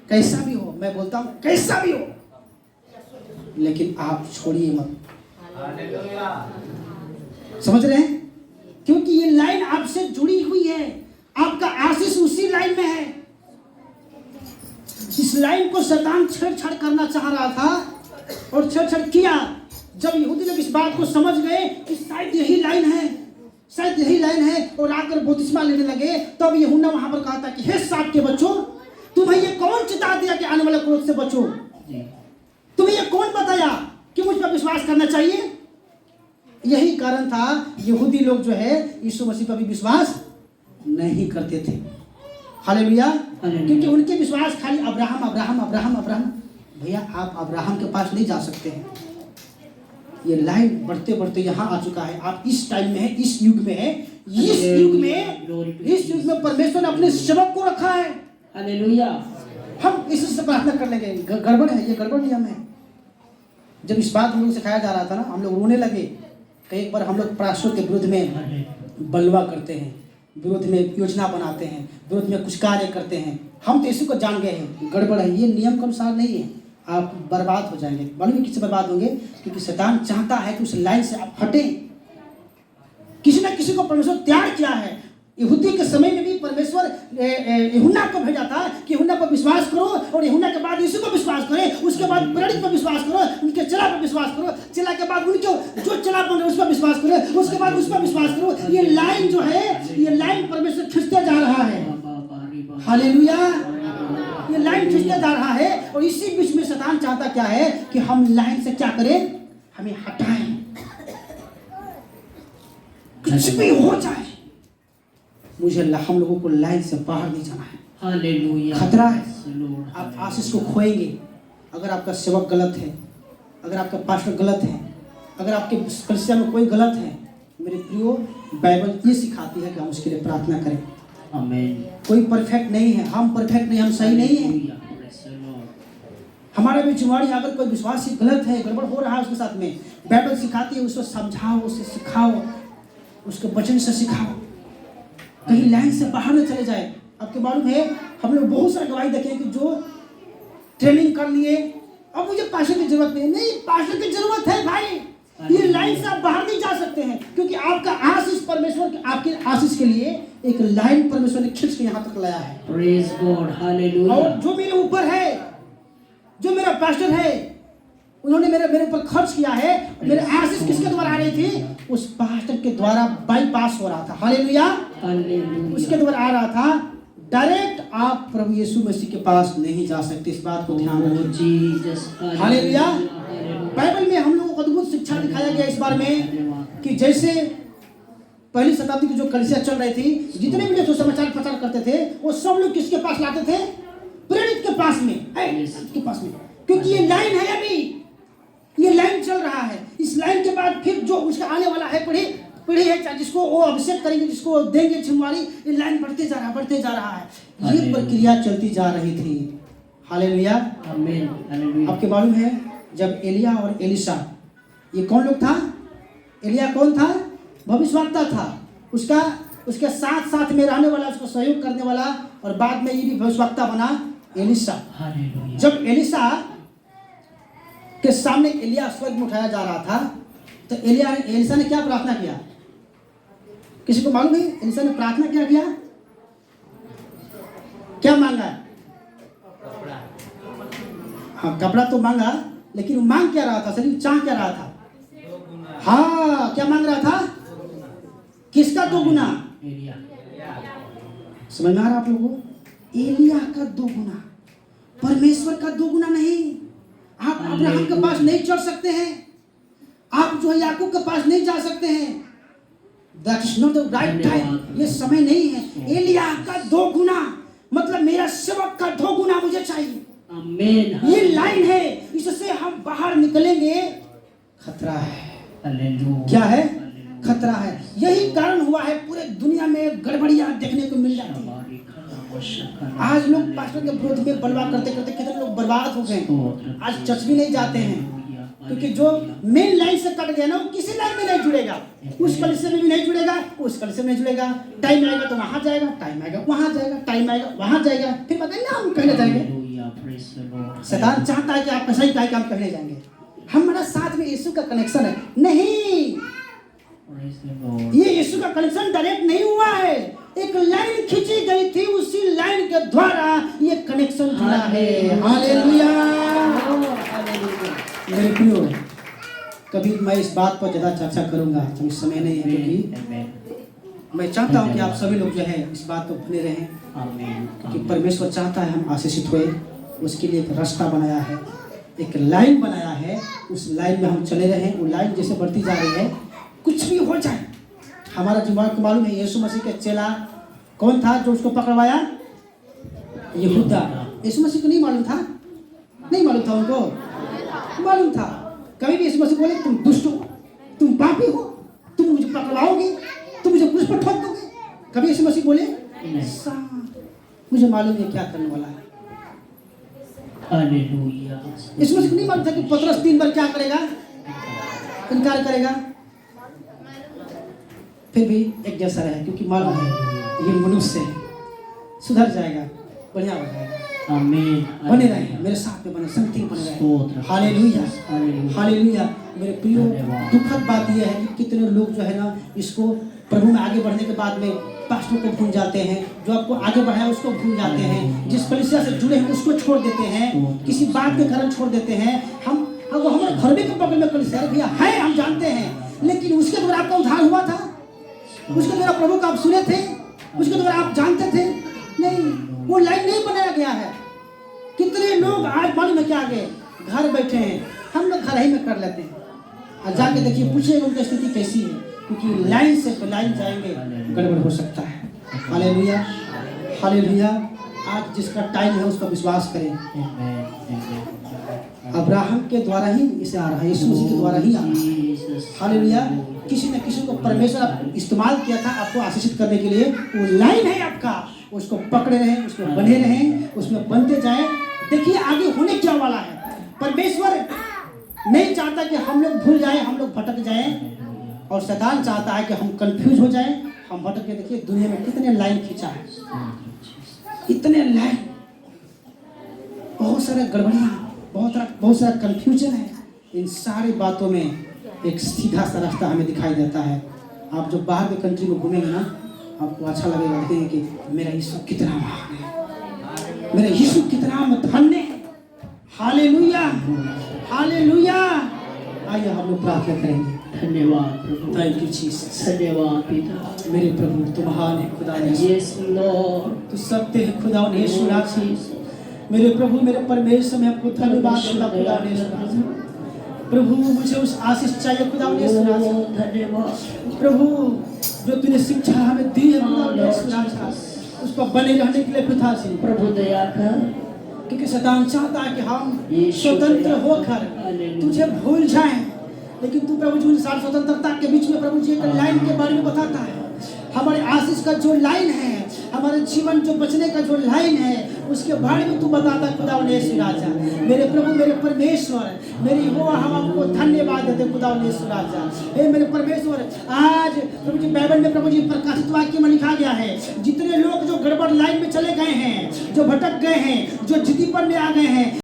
कैसा भी हो, मैं बोलता हूँ कैसा भी हो, लेकिन आप छोड़िए मत। समझ रहे हैं? क्योंकि ये लाइन आपसे जुड़ी हुई है, आपका आशीष उसी लाइन में है। इस लाइन को शैतान छेड़छाड़ करना चाह रहा था और छेड़छाड़ किया। जब यहूदी लोग इस बात को समझ गए कि शायद यही लाइन है, शायद यही लाइन है, और आकर बपतिस्मा लेने लगे, तब यूहन्ना वहां पर कहा था कि हे सांप के बच्चों, तुम्हें ये कौन चिता दिया कि आने वाले क्रोध से बचो? तुम्हें ये कौन बताया कि मुझ पर विश्वास करना चाहिए? यही कारण था यहूदी लोग जो है यीशु मसीह पर भी विश्वास नहीं करते थे। हालेलुया। क्योंकि उनके विश्वास खाली अब्राहम अब्राहम अब्राहम अब्राहम। भैया आप अब्राहम के पास नहीं जा सकते हैं। ये लाइन बढ़ते बढ़ते यहाँ आ चुका है। आप इस टाइम में है, इस युग में है, इस युग में परमेश्वर ने अपने सेवक को रखा है। हालेलुया। हम इससे प्रार्थना कर लेंगे, गड़बड़ है, ये गड़बड़ नियम है। जब इस बात हम लोग सिखाया जा रहा था ना, हम लोग रोने लगे। कई बार हम लोग प्रार्थना के विरुद्ध में बलवा करते हैं, विरोध में योजना बनाते हैं, विरोध में कुछ कार्य करते हैं। हम तो इसी को जान गए हैं, गड़बड़ है, ये नियम के अनुसार नहीं है, आप बर्बाद हो जाएंगे। मालूम है किससे बर्बाद होंगे? क्योंकि शैतान चाहता है कि उस लाइन से आप हटें। किसी न किसी को परमेश्वर तैयार किया है। यहूदी के समय में भी परमेश्वर यूहन्ना को भेजा था कि यूहन्ना पर विश्वास करो, और यूहन्ना के बाद यीशु पर विश्वास करें, उसके बाद प्रेरित पर विश्वास करो, उनके चेला पर विश्वास करो, चेला के बाद उनके जो चेला बन रहे उस पर विश्वास करो, उसके बाद उस पर विश्वास करो। ये लाइन जो है, ये लाइन परमेश्वर खींचते जा रहा है। हालेलुया। ये लाइन खींचते जा रहा है, और इसी बीच में शैतान चाहता क्या है कि हम लाइन से क्या करें? हमें हटाएं, कुछ भी हो जाए, मुझे हम लोगों को लाइन से बाहर नहीं जाना है। हालेलुया। खतरा है, आप आशीष को खोएंगे। अगर आपका सेवक गलत है, अगर आपका पास्टर गलत है, अगर आपके कलीसिया में कोई गलत है, मेरे प्रियो, बाइबल ये सिखाती है कि हम उसके लिए प्रार्थना करें। आमीन। कोई परफेक्ट नहीं है, हम परफेक्ट नहीं, हम सही नहीं है। हमारे भी जुआड़ी अगर कोई विश्वासी गलत है, गड़बड़ हो रहा है उसके साथ में, बाइबल सिखाती है उसको समझाओ, उसे सिखाओ, उसके वचन से सिखाओ, कहीं लाइन से बाहर न चले जाए। आपके मालूम है हम लोग बहुत सारे गवाही देखे कि जो ट्रेनिंग कर लिए, अब मुझे पास्टर की जरूरत नहीं, पास्टर की जरूरत है भाई। ये लाइन से आप बाहर नहीं जा सकते हैं, क्योंकि आपका आशीष परमेश्वर के, आपके आशीष के लिए एक लाइन परमेश्वर ने खींच के यहाँ तक लाया है। Praise God. हालेलुया। और जो मेरे ऊपर है, जो मेरा पास्टर है, उन्होंने मेरे ऊपर खर्च किया है। मेरे आशीष किसके द्वारा आ रही थी? उस पास्टर के द्वारा बाईपास हो रहा था। हालेलुया। उसके द्वारा आ रहा था। डायरेक्ट आप प्रभु यीशु मसीह के पास नहीं जा सकते, इस बात को ध्यान रखिए। हालेलुया। बाइबल में हम लोगों को अद्भुत शिक्षा दिखाया गया इस बारे में कि जैसे पहली शताब्दी की जो कलीसिया चल रही थी, जितने भी जो समाचार प्रचार करते थे, वो सब लोग किसके पास लाते थे? प्रेरित के पास में, के पास में। क्योंकि ये लाइन है, अभी ये लाइन चल रहा है। इस लाइन के बाद फिर जो उसका आने वाला है पीढ़ी है, जिसको वो अभिषेक करेंगे, जिसको देंगे जिम्मेवारी, ये लाइन बढ़ते जा रहा है। ये प्रक्रिया चलती जा रही थी। हालेलुया। आमीन। आपके मालूम है जब एलिया और एलिशा, ये कौन लोग था? एलिया कौन था? भविष्यवक्ता था। उसके साथ साथ में रहने वाला, उसको सहयोग करने वाला, और बाद में ये भी भविष्यवक्ता बना एलिशा। जब एलिशा के सामने एलिया स्वर्ग में उठाया जा रहा था, तो एलिशा ने क्या प्रार्थना किया? किसी को मालूम है एलिशा ने प्रार्थना क्या किया? क्या मांगा? हाँ, कपड़ा तो मांगा, लेकिन वो मांग क्या रहा था? शरीर चाह क्या रहा था? हाँ, क्या मांग रहा था? किसका 2 गुना? समझ में आ रहा आप लोगों को? एलिया का 2 गुना, परमेश्वर का 2 गुना नहीं। आप अब्राहम के पास नहीं चढ़ सकते हैं, आप जो है याकूब के पास नहीं जा सकते हैं। That is not the right time, ये समय नहीं है। एलिया का 2 गुना, मतलब मेरा सेवक का 2 गुना मुझे चाहिए। आमीन। ये लाइन है, इससे हम बाहर निकलेंगे, खतरा है। क्या है? खतरा है। यही कारण हुआ है पूरे दुनिया में गड़बड़ियां देखने को मिल जाती है। आज लोग पास्टर के विरोध में बलवा करते करते कितने लोग बर्बाद हो गए। आज चर्च भी नहीं जाते हैं, क्योंकि जो मेन लाइन से कट गया ना, वो किसी लाइन में नहीं जुड़ेगा। उस कलीसिया में भी नहीं जुड़ेगा, उस कलीसिया में नहीं जुड़ेगा। टाइम आएगा तो वहां जाएगा, टाइम आएगा वहां जाएगा, टाइम आएगा वहां जाएगा, फिर बताएंगे हम कहने जाएंगे। Hallelujah. Praise the Lord. शैतान चाहता है कि आप ऐसा ही काम करने जाएंगे, हमारा साथ में यीशु का कनेक्शन है। नहीं, Praise the Lord. ये यीशु का कनेक्शन डायरेक्ट नहीं हुआ है, एक लाइन खींची गई थी, उसी लाइन के द्वारा ये कनेक्शन जुड़ा है। हालेलुया। मेरे प्रियो, कभी मैं इस बात पर ज़्यादा चर्चा करूंगा, तो इस समय नहीं है, क्योंकि Amen. मैं चाहता हूं कि आप सभी लोग जो है इस बात पर बने रहें, Amen. कि परमेश्वर चाहता है हम आशीषित हुए। उसके लिए एक रास्ता बनाया है, एक लाइन बनाया है, उस लाइन में हम चले रहें। वो लाइन जैसे बढ़ती जा रही है, कुछ भी हो जाए, हमारा दिमाग को मालूम है यीशु मसीह का चेला कौन था जो उसको पकड़वाया? यहूदा। यीशु मसीह को नहीं मालूम था? नहीं मालूम था उनको? मालूम था। कभी भी यीशु मसीह बोले तुम दुष्ट हो, तुम पापी हो, तुम मुझे पकड़वाओगे, तुम मुझे क्रूस पर ठोक दोगे? कभी यीशु मसीह बोले? मुझे मालूम है क्या करने वाला है। Hallelujah. यीशु मसीह को नहीं मालूम था कि पतरस 3 बार क्या करेगा? इनकार करेगा। फिर भी एक जैसा रहे, क्योंकि मालूम है ये मनुष्य है, सुधर जाएगा, बढ़िया हो जाएगा। Amen. बने रहे, मेरे साथ में बने, संगति में बने स्तोत्र। रहे। Hallelujah, Hallelujah. हालेलुया। मेरे प्रियो, धन्यवाद। दुखद बात यह है कि कितने लोग जो है ना, इसको प्रभु में आगे बढ़ने के बाद में पास्टर को भूल जाते हैं, जो आपको आगे बढ़ाया उसको भूल जाते हैं, जिस कलीसिया से जुड़े हैं उसको छोड़ देते हैं, किसी बात के कारण छोड़ देते हैं। हम वो हमारे घर में के बगल में कलीसिया है भैया, है, हम जानते हैं, लेकिन उसके द्वारा आपका उद्धार हुआ था? उसके द्वारा प्रभु को आप सुने थे? उसके द्वारा आप जानते थे? नहीं, वो लाइन नहीं बनाया गया है। कितने लोग आज मालूम है क्या आगे घर बैठे हैं, हम लोग घर ही में कर लेते हैं, और जाके देखिए, पूछिएगा उनकी स्थिति कैसी है, क्योंकि लाइन से लाइन जाएंगे गड़बड़ हो सकता है। Hallelujah, hallelujah. आज जिसका टाइम है उसका विश्वास करें। अब्राहम के द्वारा ही इसे आ रहा है, यीशु मसीह के द्वारा ही आ रहा है। हालेलुया। किसी न किसी को परमेश्वर इस्तेमाल किया था आपको आशीषित करने के लिए। वो लाइन है आपका, उसको पकड़े रहें, उसमें बने रहें, उसमें बनते जाएं। देखिए आगे होने क्या वाला है। परमेश्वर नहीं चाहता कि हम लोग भूल जाएं, हम लोग भटक जाएं, और शैतान चाहता है कि हम कंफ्यूज हो जाएं, हम भटक के। देखिए दुनिया में कितने लाइन खींचा है, इतने लाइन, बहुत सारे गड़बड़ियाँ, बहुत सारा कंफ्यूजन है। इन सारी बातों में एक सीधा सा रास्ता हमें दिखाई देता है। आप जब बाहर के कंट्री में घूमेंगे ना, आपको अच्छा लगेगा, देखेंगे कि मेरा यीशु कितना महान है, मेरा यीशु कितना धन्य है। Hallelujah, hallelujah. आइए हम लोग प्रार्थना करेंगे। धन्यवाद प्रभु। Thank you Jesus. धन्यवाद पिता। मेरे प्रभु तू महान है, खुदा Yes Lord. तू सत्य है, खुदा ने यीशु राजी। मेरे प्रभु, मेरे परमेश्वर, मैं आपको धन्यवाद देता हूं, खुदा ने यीशु राजी। प्रभु मुझे उस आशीष चाहिए, खुदा ने यीशु राजी। धन्यवाद प्रभु जो तूने शिक्षा हमें दी है, खुदा ने यीशु राजी, उस पर बने रहने के लिए पिता जी प्रभु दया कर। क्योंकि शैतान चाहता है कि हम यीशु स्वतंत्र होकर हालेलुया। तुझे भूल जाएं, लेकिन तू प्रभु जी उन सारी स्वतंत्रता के बीच में प्रभु जी एक लाइन के बारे में बताता है। हमारे आशीष का जो लाइन है, हमारे जीवन जो बचने का जो लाइन है, उसके बारे में तू बताता है, खुदा ने यीशु राजा। मेरे प्रभु, मेरे परमेश्वर, मेरी वो हम आपको धन्यवाद देते खुदा ने यीशु राजा। हे मेरे परमेश्वर, आज प्रभु जी बाइबल में प्रभु जी प्रकाशित वाक्य में लिखा गया है, जितने लोग जो गड़बड़ लाइन में चले गए हैं, जो भटक गए हैं, जो जिद्दीपन में आ गए हैं,